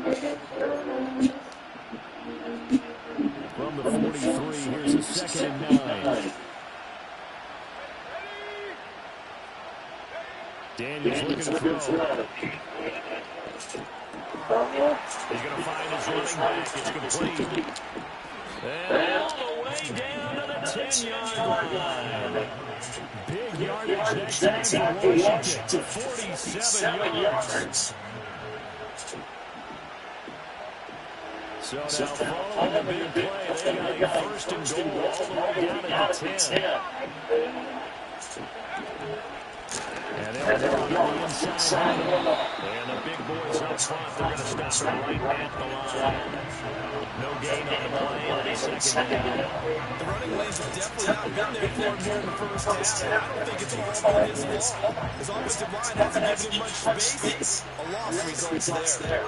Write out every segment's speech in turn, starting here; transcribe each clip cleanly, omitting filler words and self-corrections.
From the 43, here's a 2nd and 9. Daniels looking to throw. He's going to find his running back. It's complete. And all the way down to the 10-yard line. Big yardage that time for Washington. 47 yards. So now following the big play, they got a 1st and goal all the way down to the 10. And they'll go on the inside. And the big boys up front, they're going to stop it right at the line. No gain on the play, and it's 2nd down. The running lanes have definitely not been there for him here in the first half. I don't think it's all been his fault. His offensive line hasn't given him much space. A loss results there.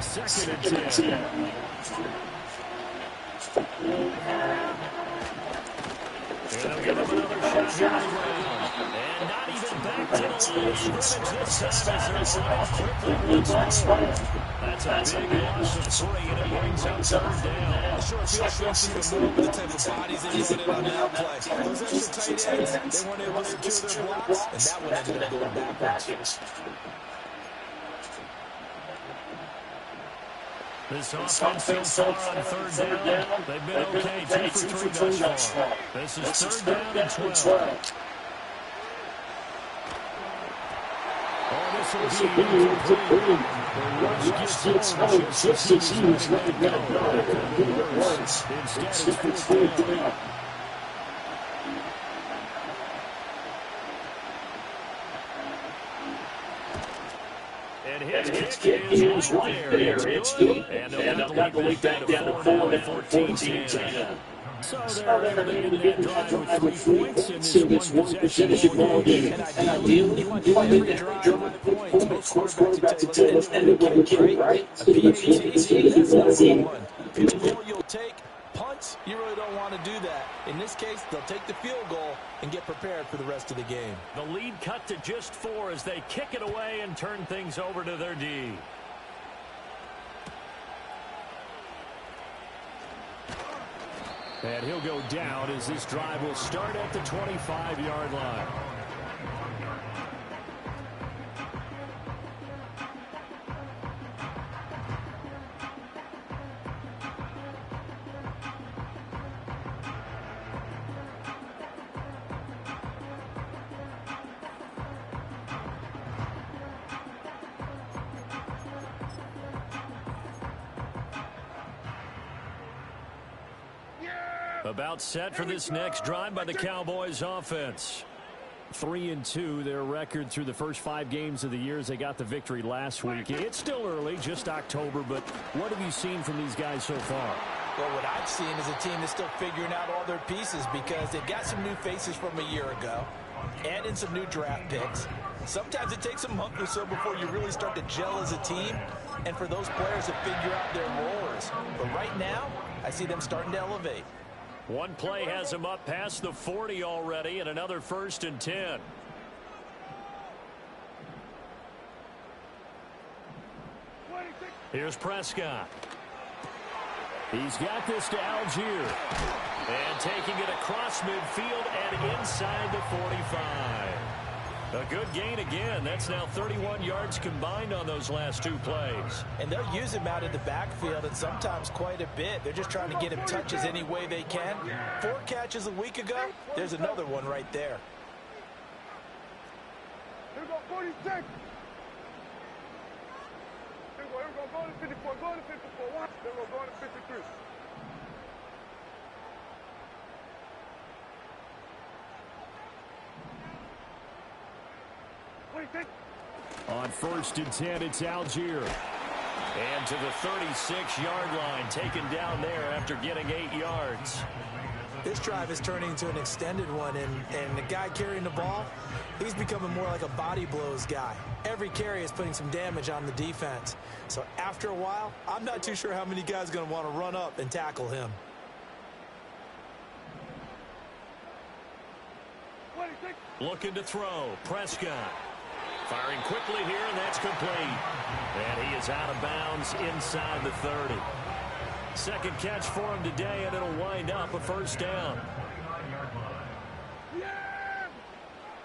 2nd and 10. And they'll give him another shot here on the ground. And not even back to the line of scrimmage this time as they're running quickly once more. That's a big loss of 3, and it brings up 3rd down. It sure feels even more with the type of bodies that he's in on that play. Those extra tight ends, they weren't able to secure their blocks, and that one ended up going backwards. This offense so far on 3rd down, they've been okay, 2 for 3 thus far. This is 3rd down and 12. Oh, this will be incomplete. The rush gets home just as he's let it go. Instead, it's 4th down. And his kick is right there. It's good. And they'll have to lead back down to 4 and 14-10. So they're leading that drive with 3 points in this one possession ball game. And ideally, you want every drive with points. Most quarterbacks to take it and they get it right. A PAT, that's number 1. Field goal you'll take. Punts, you really don't want to do that. In this case, they'll take the field goal and get prepared for the rest of the game. The lead cut to just 4 as they kick it away and turn things over to their D. And he'll go down as this drive will start at the 25-yard line. About set for this next drive by the Cowboys offense. 3-2, their record through the first 5 games of the year as they got the victory last week. It's still early, just October, but what have you seen from these guys so far? Well, what I've seen is a team that's still figuring out all their pieces because they've got some new faces from a year ago and in some new draft picks. Sometimes it takes a month or so before you really start to gel as a team and for those players to figure out their roles. But right now, I see them starting to elevate. One play has him up past the 40 already, and another 1st and 10. Here's Prescott. He's got this to Algier. And taking it across midfield and inside the 45. A good gain again. That's now 31 yards combined on those last 2 plays. And they'll use him out in the backfield and sometimes quite a bit. They're just trying to get him touches any way they can. 4 catches a week ago. There's another one right there. Here we go, 46. Here we go, go to 54, go to 54. Here we go to 53. On 1st and 10, it's Algier. And to the 36-yard line, taken down there after getting 8 yards. This drive is turning into an extended one, and the guy carrying the ball, he's becoming more like a body blows guy. Every carry is putting some damage on the defense. So after a while, I'm not too sure how many guys are going to want to run up and tackle him. Looking to throw. Prescott. Firing Throwing quickly here, and that's complete. And he is out of bounds inside the 30. Second catch for him today, and it'll wind up a first down. Yeah!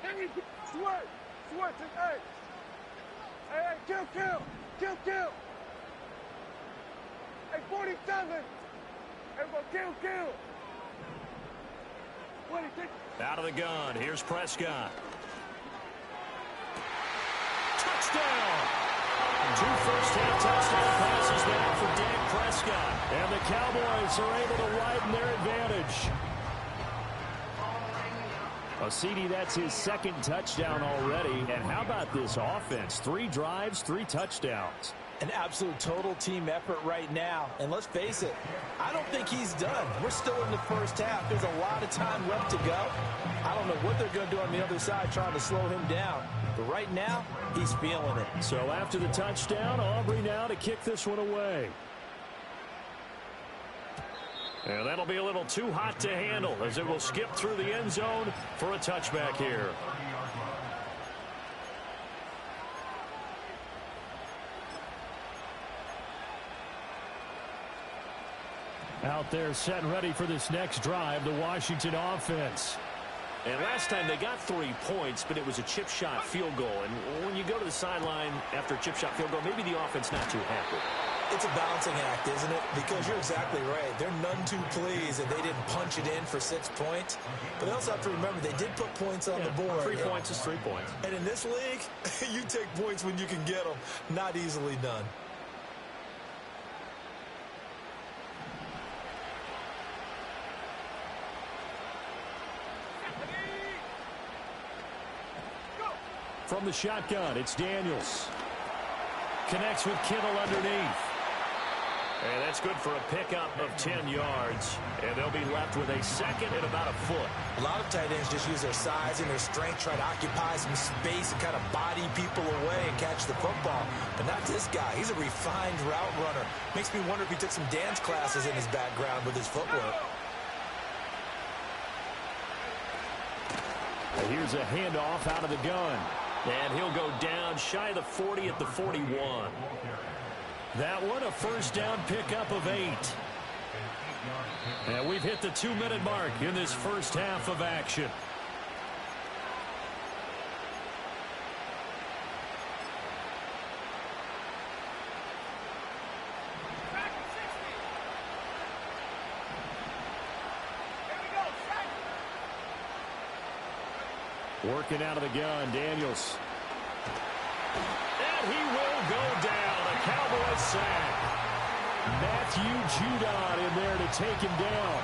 Hey, sweat! Sweat, hey! Hey, kill! Hey, 47! Hey, kill! Out of the gun, here's Prescott. Touchdown! 2 first-half touchdown passes there for Dak Prescott. And the Cowboys are able to widen their advantage. CD, that's his second touchdown already. And how about this offense? 3 drives, 3 touchdowns. An absolute total team effort right now. And let's face it, I don't think he's done. We're still in the first half. There's a lot of time left to go. I don't know what they're going to do on the other side trying to slow him down. But right now, he's feeling it. So after the touchdown, Aubrey now to kick this one away. And that'll be a little too hot to handle as it will skip through the end zone for a touchback here. Out there set and ready for this next drive, the Washington offense. And last time they got 3 points, but it was a chip shot field goal. And when you go to the sideline after a chip shot field goal, maybe the offense not too happy. It's a balancing act, isn't it? Because you're exactly right. They're none too pleased that they didn't punch it in for 6 points. But they also have to remember they did put points on the board. 3 points is 3 points. And in this league, you take points when you can get them. Not easily done. From the shotgun, it's Daniels. Connects with Kittle underneath. And that's good for a pickup of 10 yards. And they'll be left with a second and about a foot. A lot of tight ends just use their size and their strength, try to occupy some space and kind of body people away and catch the football. But not this guy. He's a refined route runner. Makes me wonder if he took some dance classes in his background with his footwork. And here's a handoff out of the gun. And he'll go down shy of the 40 at the 41. That one a first down pickup of 8. And we've hit the 2-minute mark in this first half of action. Working out of the gun, Daniels. And he will go down. A Cowboys sack. Matthew Judon in there to take him down.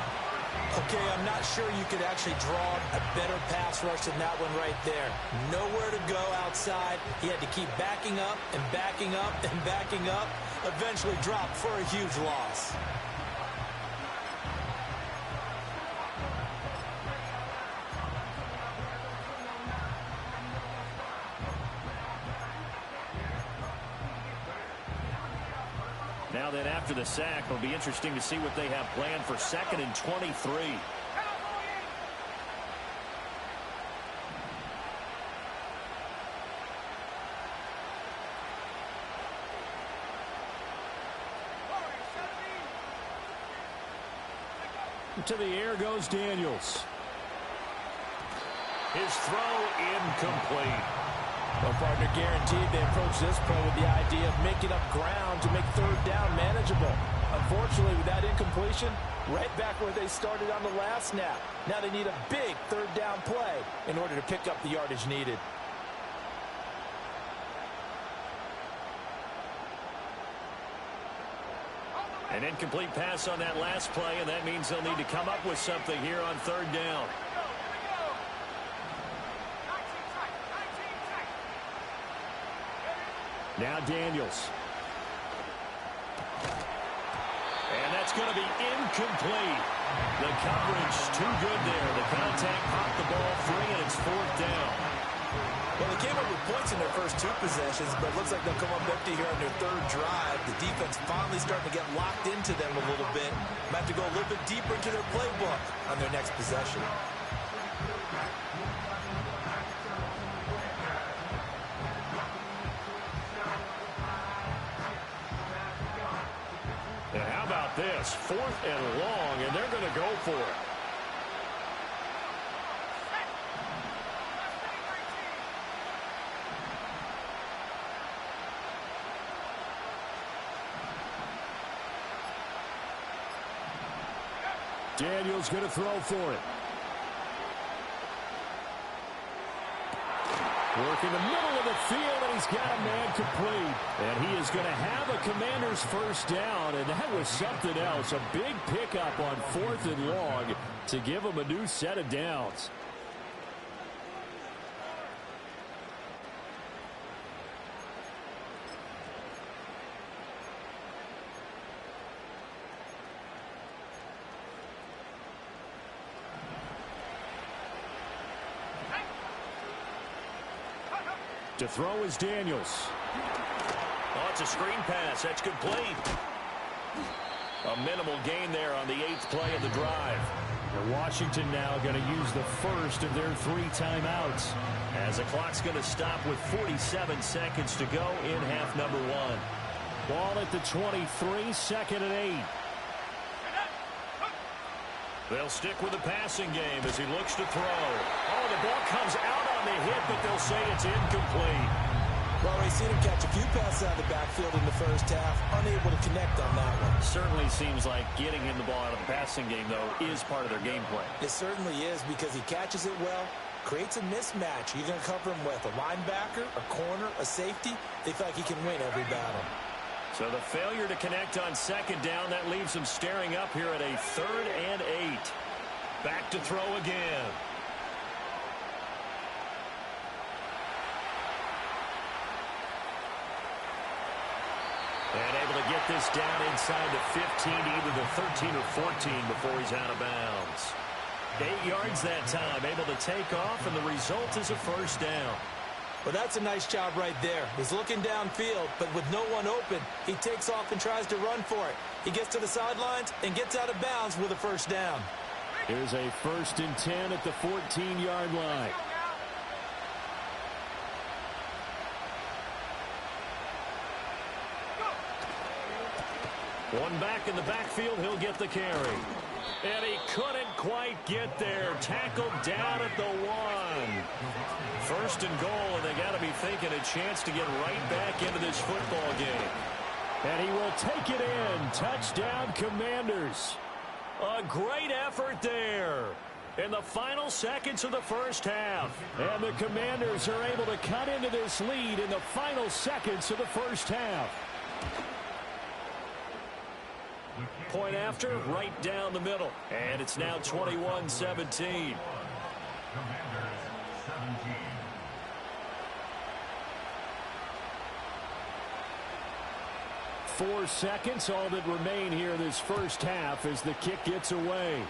Okay, I'm not sure you could actually draw a better pass rush than that one right there. Nowhere to go outside. He had to keep backing up and backing up and backing up. Eventually dropped for a huge loss. Now then, after the sack, it'll be interesting to see what they have planned for 2nd and 23. To the air goes Daniels. His throw incomplete. Well, partner, guaranteed they approach this play with the idea of making up ground to make 3rd down manageable. Unfortunately, with that incompletion, right back where they started on the last snap. Now they need a big 3rd down play in order to pick up the yardage needed. An incomplete pass on that last play, and that means they'll need to come up with something here on 3rd down. Now Daniels. And that's going to be incomplete. The coverage too good there. The contact popped the ball free, and it's 4th down. Well, they came up with points in their first 2 possessions, but it looks like they'll come up empty here on their 3rd drive. The defense finally starting to get locked into them a little bit. Might have to go a little bit deeper into their playbook on their next possession. pass. 4th and long, and they're going to go for it. Daniels going to throw for it. Work in the middle of the field, and he's got a man complete. And he is going to have a Commander's first down, and that was something else. A big pickup on 4th and long to give him a new set of downs. To throw is Daniels. Oh, it's a screen pass. That's complete. A minimal gain there on the 8th play of the drive. And Washington now going to use the first of their 3 timeouts. As the clock's going to stop with 47 seconds to go in half number 1. Ball at the 23, 2nd and 8. They'll stick with the passing game as he looks to throw. Oh, the ball comes out on the hit, but they'll say it's incomplete. Well, we've seen him catch a few passes out of the backfield in the first half, unable to connect on that one. Certainly seems like getting him the ball out of the passing game, though, is part of their game plan. It certainly is, because he catches it well, creates a mismatch. You're going to cover him with a linebacker, a corner, a safety. They feel like he can win every battle. So the failure to connect on 2nd down, that leaves him staring up here at a 3rd and 8. Back to throw again. And able to get this down inside the 15 to either the 13 or 14 before he's out of bounds. 8 yards that time, able to take off, and the result is a first down. Well, that's a nice job right there. He's looking downfield, but with no one open, he takes off and tries to run for it. He gets to the sidelines and gets out of bounds with a first down. Here's a 1st and 10 at the 14-yard line. One back in the backfield, he'll get the carry. And he couldn't quite get there. Tackled down at the 1. 1st and goal, and they got to be thinking a chance to get right back into this football game. And he will take it in. Touchdown, Commanders. A great effort there in the final seconds of the first half. And the Commanders are able to cut into this lead in the final seconds of the first half. Point after, right down the middle. And it's now 21-17. 4 seconds, all that remain here this first half as the kick gets away.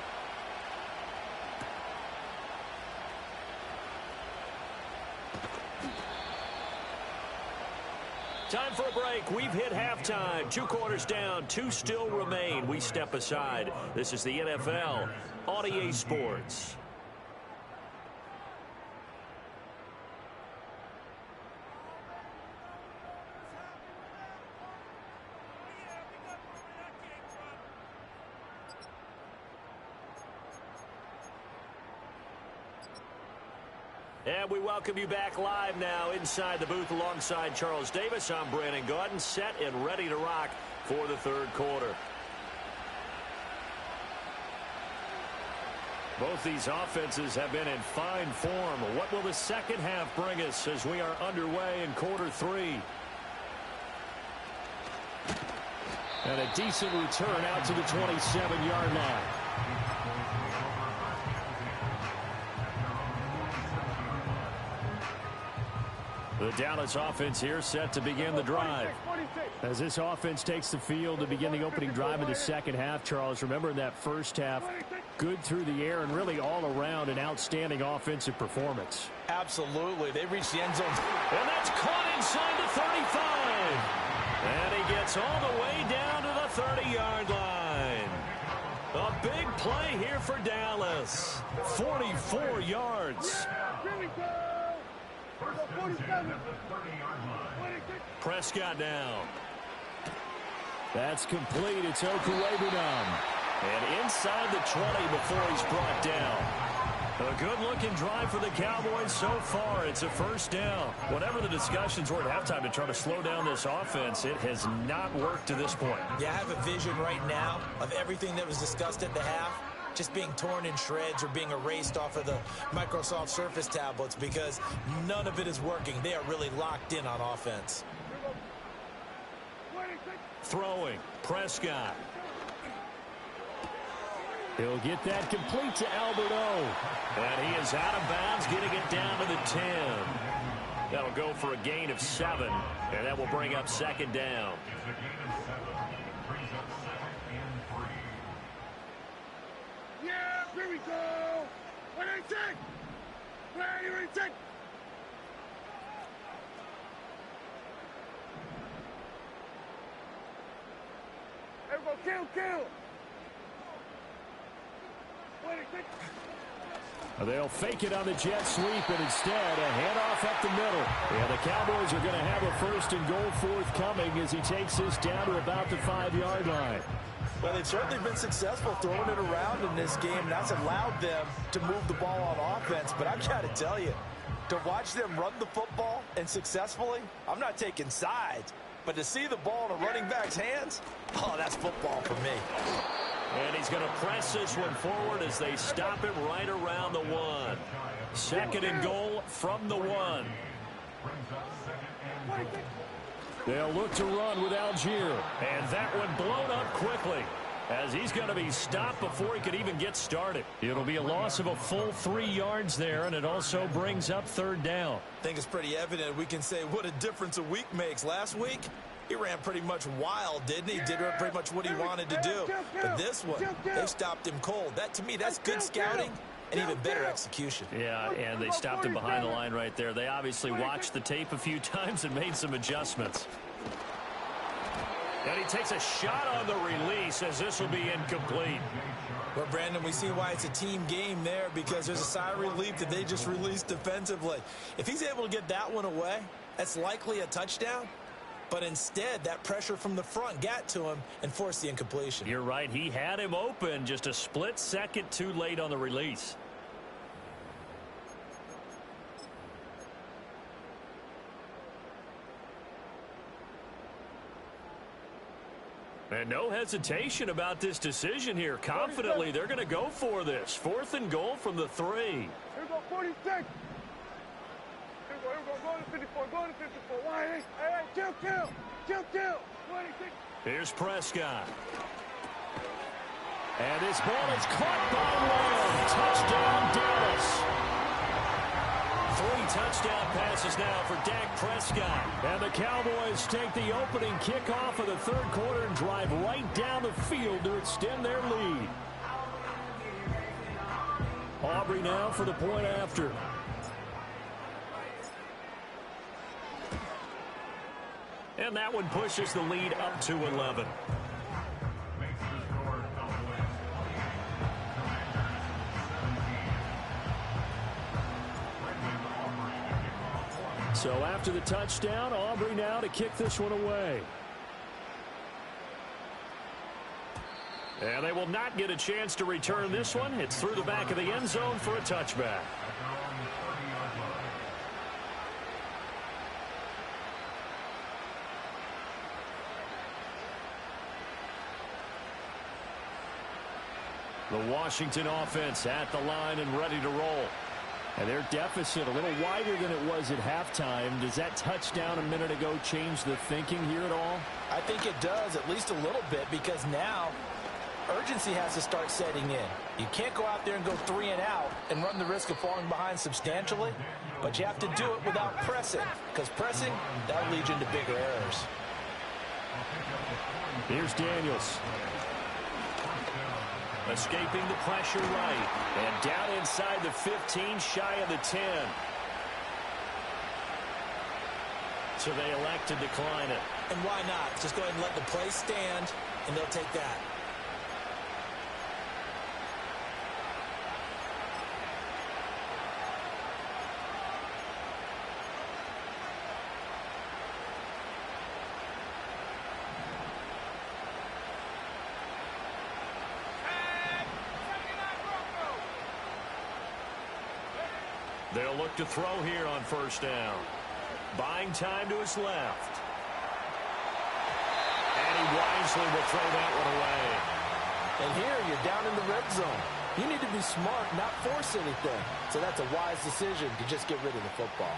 Time for a break. We've hit halftime. 2 quarters down, 2 still remain. We step aside. This is the NFL on EA Sports. And we welcome you back live now inside the booth alongside Charles Davis. I'm Brandon Gaudin, set and ready to rock for the 3rd quarter. Both these offenses have been in fine form. What will the second half bring us as we are underway in quarter 3? And a decent return out to the 27-yard line. The Dallas offense here set to begin the drive. As this offense takes the field to begin the opening drive of the second half, Charles, remember in that first half, good through the air and really all around an outstanding offensive performance. Absolutely. They reached the end zone. And that's caught inside the 35. And he gets all the way down to the 30-yard line. A big play here for Dallas. 44 yards. Prescott down. That's complete. It's Okuwebunam. And inside the 20 before he's brought down. A good-looking drive for the Cowboys so far. It's a first down. Whatever the discussions were at halftime to try to slow down this offense, it has not worked to this point. Yeah, I have a vision right now of everything that was discussed at the half just being torn in shreds or being erased off of the Microsoft Surface tablets because none of it is working. They are really locked in on offense. Throwing, Prescott. He'll get that complete to Alberto. And he is out of bounds, getting it down to the 10. That'll go for a gain of 7, and that will bring up second down. Yeah, here we go. What do you think? What do you think? Everybody kill. They'll fake it on the jet sweep, and instead a handoff up the middle. Yeah, the Cowboys are going to have a first and goal forthcoming as he takes this down to about the 5-yard line. Well, they've certainly been successful throwing it around in this game, and that's allowed them to move the ball on offense. But I've got to tell you, to watch them run the football and successfully, I'm not taking sides, but to see the ball in a running back's hands, oh, that's football for me. And he's going to press this one forward as they stop him right around the 1. Second and goal from the 1. They'll look to run with Algier. And that one blown up quickly as he's going to be stopped before he could even get started. It'll be a loss of a full 3 yards there, and it also brings up third down. I think it's pretty evident we can say what a difference a week makes. Last week, he ran pretty much wild, didn't he? Did pretty much what he wanted to do. But this one, they stopped him cold. That, to me, that's good scouting and even better execution. Yeah, and they stopped him behind the line right there. They obviously watched the tape a few times and made some adjustments. And he takes a shot on the release as this will be incomplete. Well, Brandon, we see why it's a team game there because there's a sigh of relief that they just released defensively. If he's able to get that one away, that's likely a touchdown. But instead, that pressure from the front got to him and forced the incompletion. You're right. He had him open, just a split second too late on the release. And no hesitation about this decision here. Confidently, they're going to go for this. 4th and goal from the 3. Here go 46. Here we go. Go to 54. Go to 54. Why? Hey, kill. 26. Here's Prescott. And this ball is caught by Lamb. Touchdown, Dallas. 3 touchdown passes now for Dak Prescott. And the Cowboys take the opening kickoff of the 3rd quarter and drive right down the field to extend their lead. Aubrey now for the point after. And that one pushes the lead up to 11. So after the touchdown, Aubrey now to kick this one away. And they will not get a chance to return this one. It's through the back of the end zone for a touchback. The Washington offense at the line and ready to roll. And their deficit a little wider than it was at halftime. Does that touchdown a minute ago change the thinking here at all? I think it does, at least a little bit, because now urgency has to start setting in. You can't go out there and go 3 and out and run the risk of falling behind substantially, but you have to do it without pressing, because pressing, that'll lead you into bigger errors. Here's Daniels. Escaping the pressure right. And down inside the 15, shy of the 10. So they elect to decline it. And why not? Just go ahead and let the play stand, and they'll take that. They'll look to throw here on first down. Buying time to his left. And he wisely will throw that one away. And here you're down in the red zone. You need to be smart, not force anything. So that's a wise decision to just get rid of the football.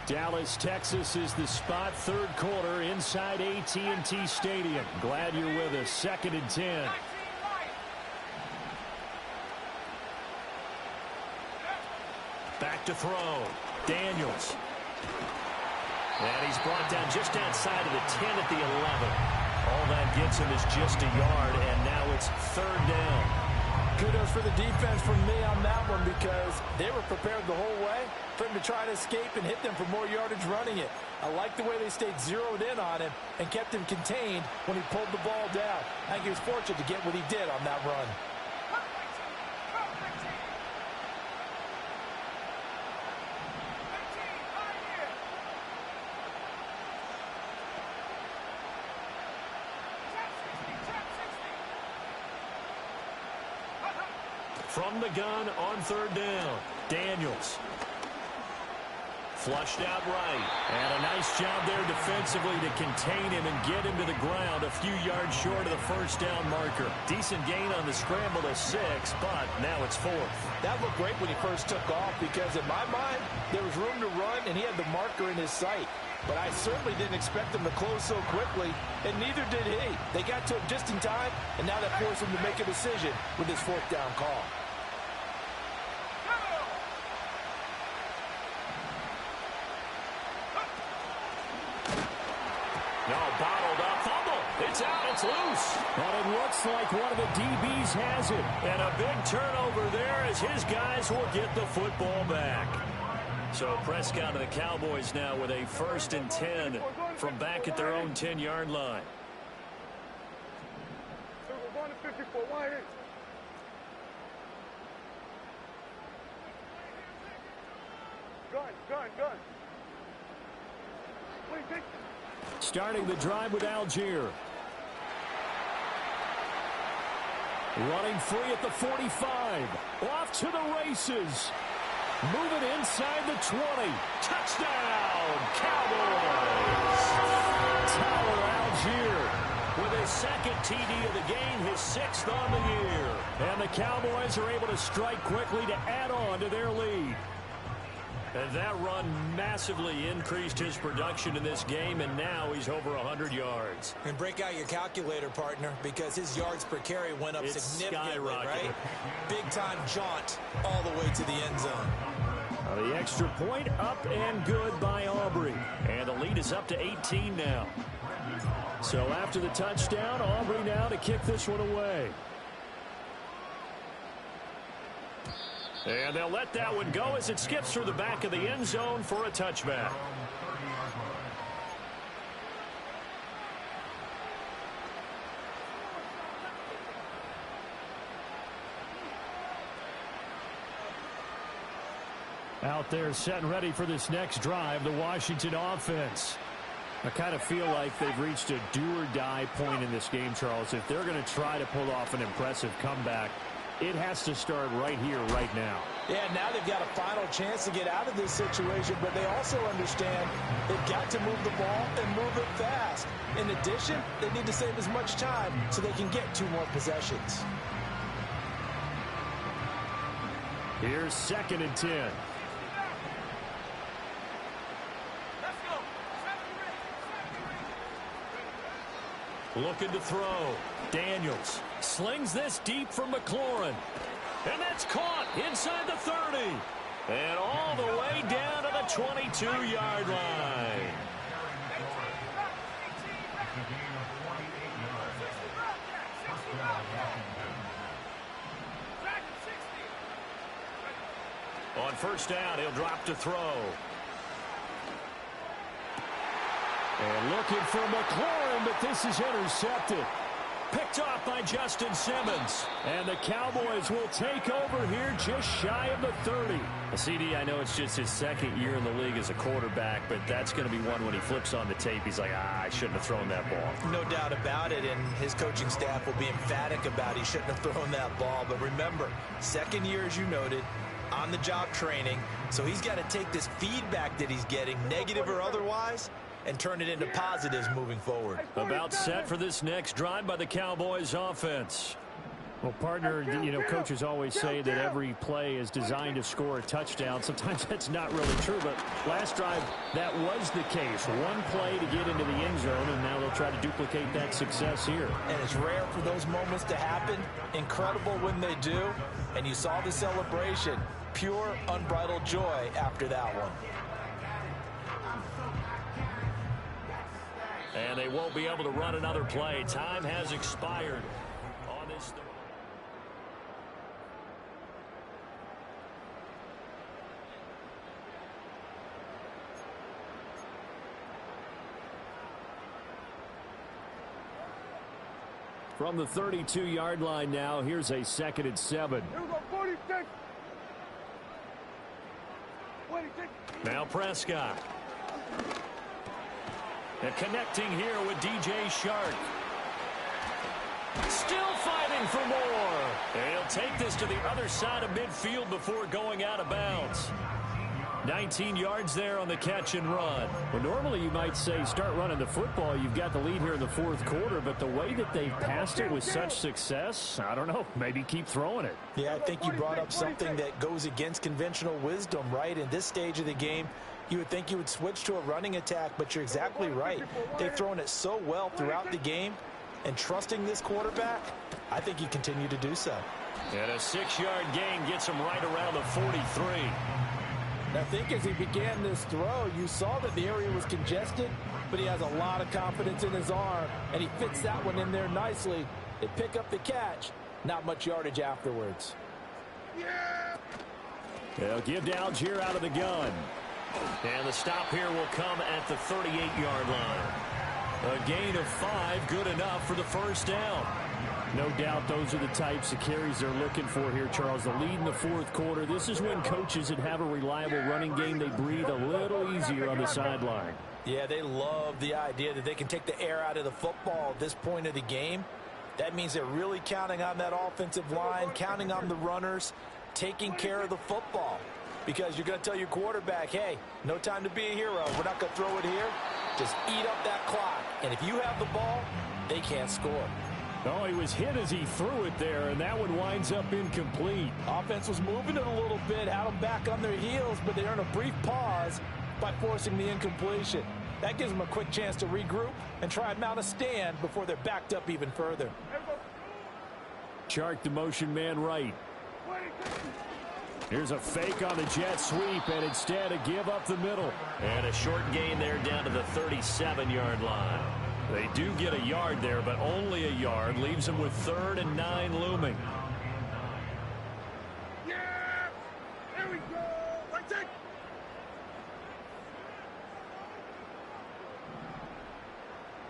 Dallas, Texas is the spot. Third quarter inside AT&T Stadium. Glad you're with us. 2nd and 10. Back to throw. Daniels. And he's brought down just outside of the 10 at the 11. All that gets him is just a yard, and now it's 3rd down. Kudos for the defense from me on that one because they were prepared the whole way for him to try to escape and hit them for more yardage running it. I like the way they stayed zeroed in on him and kept him contained when he pulled the ball down. I think he was fortunate to get what he did on that run. From the gun on 3rd down, Daniels. Flushed out right. And a nice job there defensively to contain him and get him to the ground a few yards short of the first down marker. Decent gain on the scramble to 6, but now it's 4th. That looked great when he first took off because in my mind, there was room to run and he had the marker in his sight. But I certainly didn't expect him to close so quickly, and neither did he. They got to him just in time, and now that forced him to make a decision with his 4th down call. No, bottled up. Fumble. It's out. It's loose. And it looks like one of the DBs has it. And a big turnover there as his guys will get the football back. So Prescott and the Cowboys now with a 1st and 10 from back at their own 10-yard line. So we're going to 54. Why is? Gun. Wait, take. Starting the drive with Algier. Running free at the 45. Off to the races. Moving inside the 20. Touchdown, Cowboys. Tyler Algier with his 2nd TD of the game, his 6th on the year. And the Cowboys are able to strike quickly to add on to their lead. And that run massively increased his production in this game, and now he's over 100 yards. And break out your calculator, partner, because his yards per carry went up significantly, right? Big-time jaunt all the way to the end zone. The extra point up and good by Aubrey. And the lead is up to 18 now. So after the touchdown, Aubrey now to kick this one away. And they'll let that one go as it skips through the back of the end zone for a touchback. Out there setting ready for this next drive, the Washington offense. I kind of feel like they've reached a do-or-die point in this game, Charles. If they're going to try to pull off an impressive comeback, it has to start right here, right now. Yeah, now they've got a final chance to get out of this situation, but they also understand they've got to move the ball and move it fast. In addition, they need to save as much time so they can get 2 more possessions. Here's 2nd and 10. Looking to throw. Daniels slings this deep from McLaurin. And that's caught inside the 30. And all the way down to the 22-yard line. On first down, he'll drop to throw. And looking for McLaurin, but this is intercepted. Picked off by Justin Simmons. And the Cowboys will take over here just shy of the 30. CD, I know it's just his second year in the league as a quarterback, but that's going to be one when he flips on the tape. He's like, I shouldn't have thrown that ball. No doubt about it, and his coaching staff will be emphatic about he shouldn't have thrown that ball. But remember, second year, as you noted, on-the-job training, so he's got to take this feedback that he's getting, negative or otherwise, and turn it into positives moving forward. About set for this next drive by the Cowboys offense. Well, partner, you know, coaches always say that every play is designed to score a touchdown. Sometimes that's not really true, but last drive, that was the case. One play to get into the end zone, and now they'll try to duplicate that success here. And it's rare for those moments to happen. Incredible when they do. And you saw the celebration. Pure, unbridled joy after that one. And they won't be able to run another play. Time has expired on this. From the 32-yard line now, here's a 2nd and 7. Here we go, 46. 26. Now Prescott. And connecting here with DJ Shark. Still fighting for more. And he'll take this to the other side of midfield before going out of bounds. 19 yards there on the catch and run. Well, normally you might say start running the football. You've got the lead here in the 4th quarter, but the way that they've passed it with such success, I don't know, maybe keep throwing it. Yeah, I think you brought up something that goes against conventional wisdom, right? In this stage of the game, you would think you would switch to a running attack, but you're exactly right. They've thrown it so well throughout the game, and trusting this quarterback, I think you continue to do so. And a 6-yard gain gets him right around the 43. I think as he began this throw, you saw that the area was congested, but he has a lot of confidence in his arm, and he fits that one in there nicely. They pick up the catch. Not much yardage afterwards. They'll give to Algier out of the gun. And the stop here will come at the 38-yard line. A gain of 5, good enough for the first down. No doubt those are the types of carries they're looking for here, Charles. The lead in the 4th quarter. This is when coaches that have a reliable running game, they breathe a little easier on the sideline. Yeah, they love the idea that they can take the air out of the football at this point of the game. That means they're really counting on that offensive line, counting on the runners, taking care of the football. Because you're going to tell your quarterback, hey, no time to be a hero. We're not going to throw it here. Just eat up that clock. And if you have the ball, they can't score. Oh, he was hit as he threw it there, and that one winds up incomplete. Offense was moving it a little bit, had them back on their heels, but they earned a brief pause by forcing the incompletion. That gives them a quick chance to regroup and try and mount a stand before they're backed up even further. Chark, the motion man right. Here's a fake on the jet sweep, and instead a give up the middle. And a short gain there down to the 37-yard line. They do get a yard there, but only a yard. Leaves them with 3rd and 9 looming. Yeah! There we go! Right check!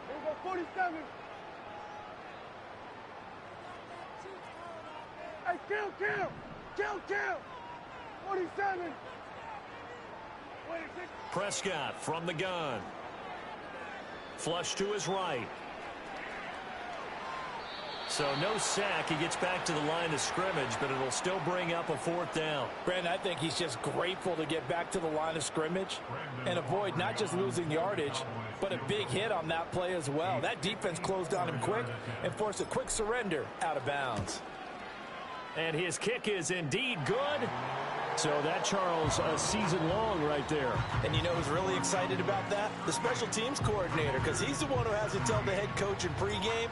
Here we go, 47! Hey, kill! Kill! 47! 26! Prescott from the gun. Flush to his right. So no sack. He gets back to the line of scrimmage, but it'll still bring up a 4th down. Brandon, I think he's just grateful to get back to the line of scrimmage and avoid not just losing yardage, but a big hit on that play as well. That defense closed on him quick and forced a quick surrender out of bounds. And his kick is indeed good. So that, Charles, a season long right there. And you know who's really excited about that? The special teams coordinator, because he's the one who has to tell the head coach in pregame,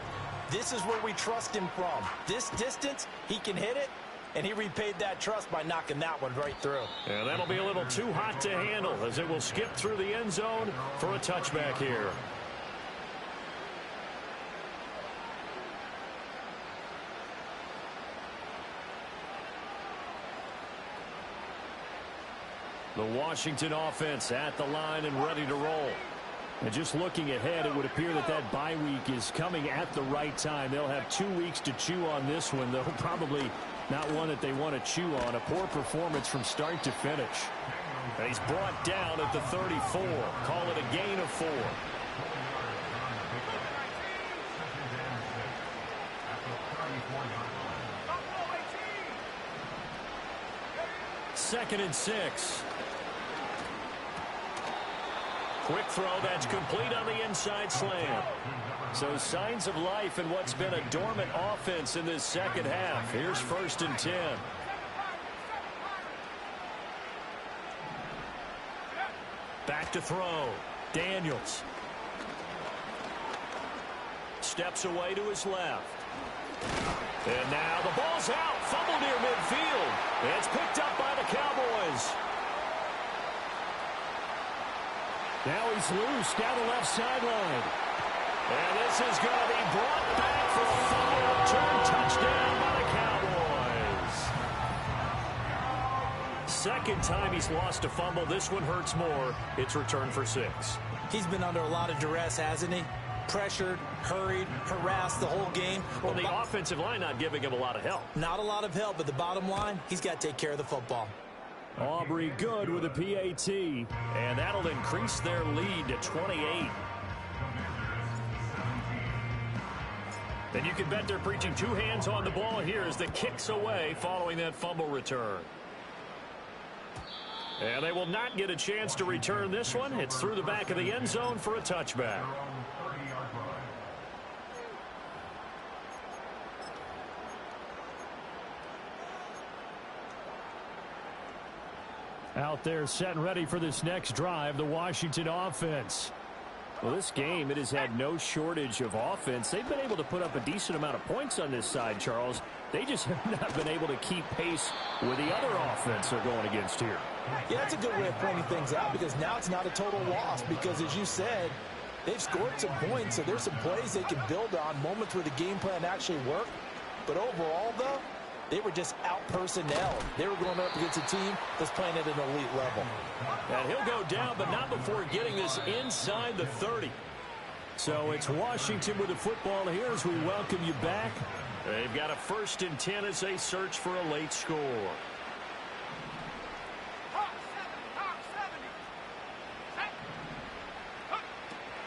this is where we trust him from. This distance, he can hit it, and he repaid that trust by knocking that one right through. And that'll be a little too hot to handle as it will skip through the end zone for a touchback here. The Washington offense at the line and ready to roll. And just looking ahead, it would appear that that bye week is coming at the right time. They'll have 2 weeks to chew on this one, though probably not one that they want to chew on. A poor performance from start to finish. And he's brought down at the 34. Call it a gain of 4. Second and 6. Quick throw that's complete on the inside slant. So signs of life in what's been a dormant offense in this second half. Here's 1st and 10. Back to throw. Daniels. Steps away to his left. And now the ball's out. Fumble near midfield. It's picked up by the Cowboys. Now he's loose down the left sideline. And this is going to be brought back for a fumble return touchdown by the Cowboys. Second time he's lost a fumble. This one hurts more. It's returned for 6. He's been under a lot of duress, hasn't he? Pressured, hurried, harassed the whole game. Well, the offensive line not giving him a lot of help. Not a lot of help, but the bottom line, he's got to take care of the football. Aubrey good with a PAT. And that'll increase their lead to 28. And you can bet they're preaching 2 hands on the ball here as the kick's away following that fumble return. And they will not get a chance to return this one. It's through the back of the end zone for a touchback. Out there set and ready for this next drive, the Washington offense. Well, this game, it has had no shortage of offense. They've been able to put up a decent amount of points on this side, Charles. They just have not been able to keep pace with the other offense they're going against here. Yeah, that's a good way of pointing things out because now it's not a total loss because, as you said, they've scored some points, so there's some plays they can build on, moments where the game plan actually worked. But overall, though, they were just out-personnel. They were going up against a team that's playing at an elite level. And he'll go down, but not before getting this inside the 30. So it's Washington with the football here as we welcome you back. They've got a 1st and 10 as they search for a late score.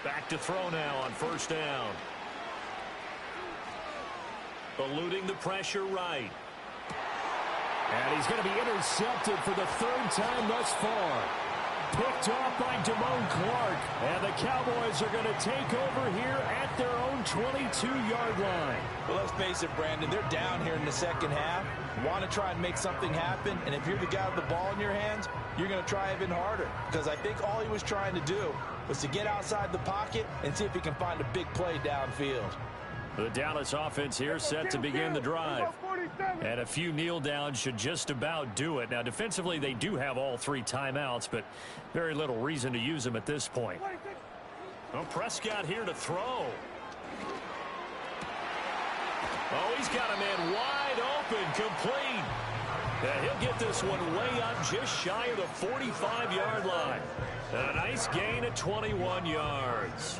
Back to throw now on 1st down. Eluding the pressure right. And he's going to be intercepted for the 3rd time thus far. Picked off by Damone Clark. And the Cowboys are going to take over here at their own 22-yard line. Well, let's face it, Brandon, they're down here in the second half. Want to try and make something happen. And if you're the guy with the ball in your hands, you're going to try even harder. Because I think all he was trying to do was to get outside the pocket and see if he can find a big play downfield. The Dallas offense here set to begin the drive. And a few kneel downs should just about do it. Now, defensively, they do have all 3 timeouts, but very little reason to use them at this point. Well, Prescott here to throw. Oh, he's got a man wide open, complete. And he'll get this one way up just shy of the 45-yard line. And a nice gain at 21 yards.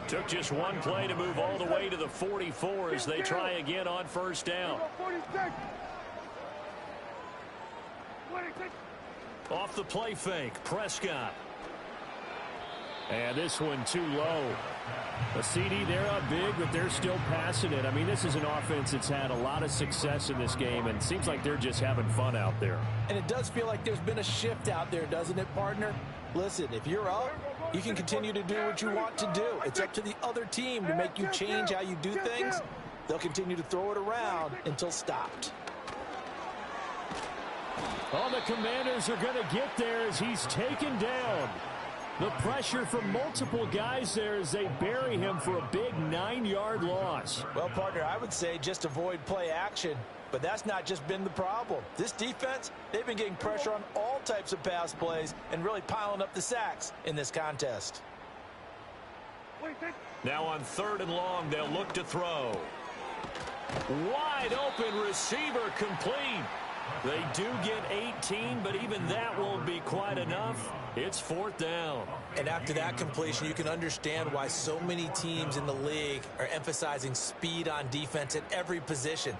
Took just one play to move all the way to the 44 as they try again on 1st down. Off the play fake, Prescott. And this one too low. A CD, they're up big, but they're still passing it. I mean, this is an offense that's had a lot of success in this game, and it seems like they're just having fun out there. And it does feel like there's been a shift out there, doesn't it, partner? Listen, if you're up, you can continue to do what you want to do. It's up to the other team to make you change how you do things. They'll continue to throw it around until stopped. Oh, the Commanders are going to get there as he's taken down. The pressure from multiple guys there as they bury him for a big 9-yard loss. Well, partner, I would say just avoid play action. But that's not just been the problem. This defense, they've been getting pressure on all types of pass plays and really piling up the sacks in this contest. Now on 3rd and long, they'll look to throw. Wide open receiver complete. They do get 18, but even that won't be quite enough. It's 4th down. And after that completion, you can understand why so many teams in the league are emphasizing speed on defense at every position.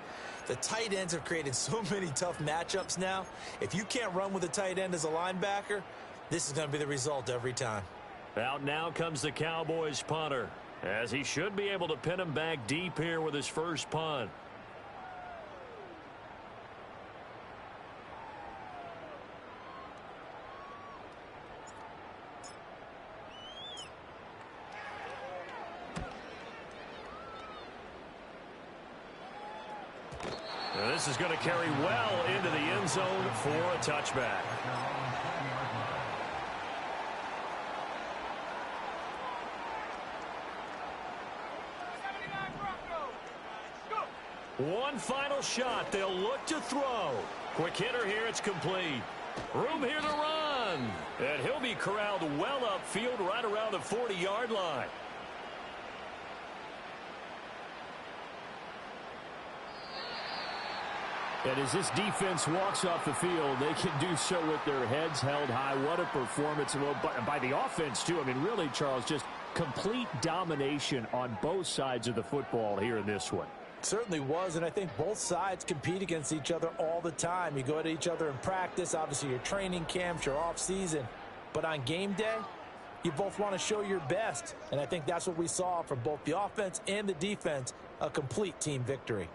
The tight ends have created so many tough matchups now. If you can't run with a tight end as a linebacker, this is going to be the result every time. Out now comes the Cowboys punter, as he should be able to pin him back deep here with his first punt. And this is going to carry well into the end zone for a touchback. One final shot. They'll look to throw. Quick hitter here. It's complete. Room here to run. And he'll be corralled well upfield right around the 40-yard line. And as this defense walks off the field, they can do so with their heads held high. What a performance by the offense, too. I mean, really, Charles, just complete domination on both sides of the football here in this one. Certainly was, and I think both sides compete against each other all the time. You go at each other in practice, obviously your training camps, your off-season. But on game day, you both want to show your best. And I think that's what we saw from both the offense and the defense, a complete team victory.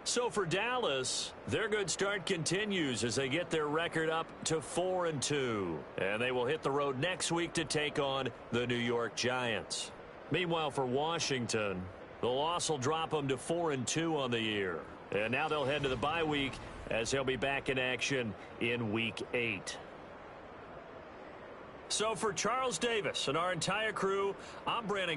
So for Dallas, their good start continues as they get their record up to 4-2. And they will hit the road next week to take on the New York Giants. Meanwhile, for Washington, the loss will drop them to 4-2 on the year. And now they'll head to the bye week as they'll be back in action in Week 8. So for Charles Davis and our entire crew, I'm Brandon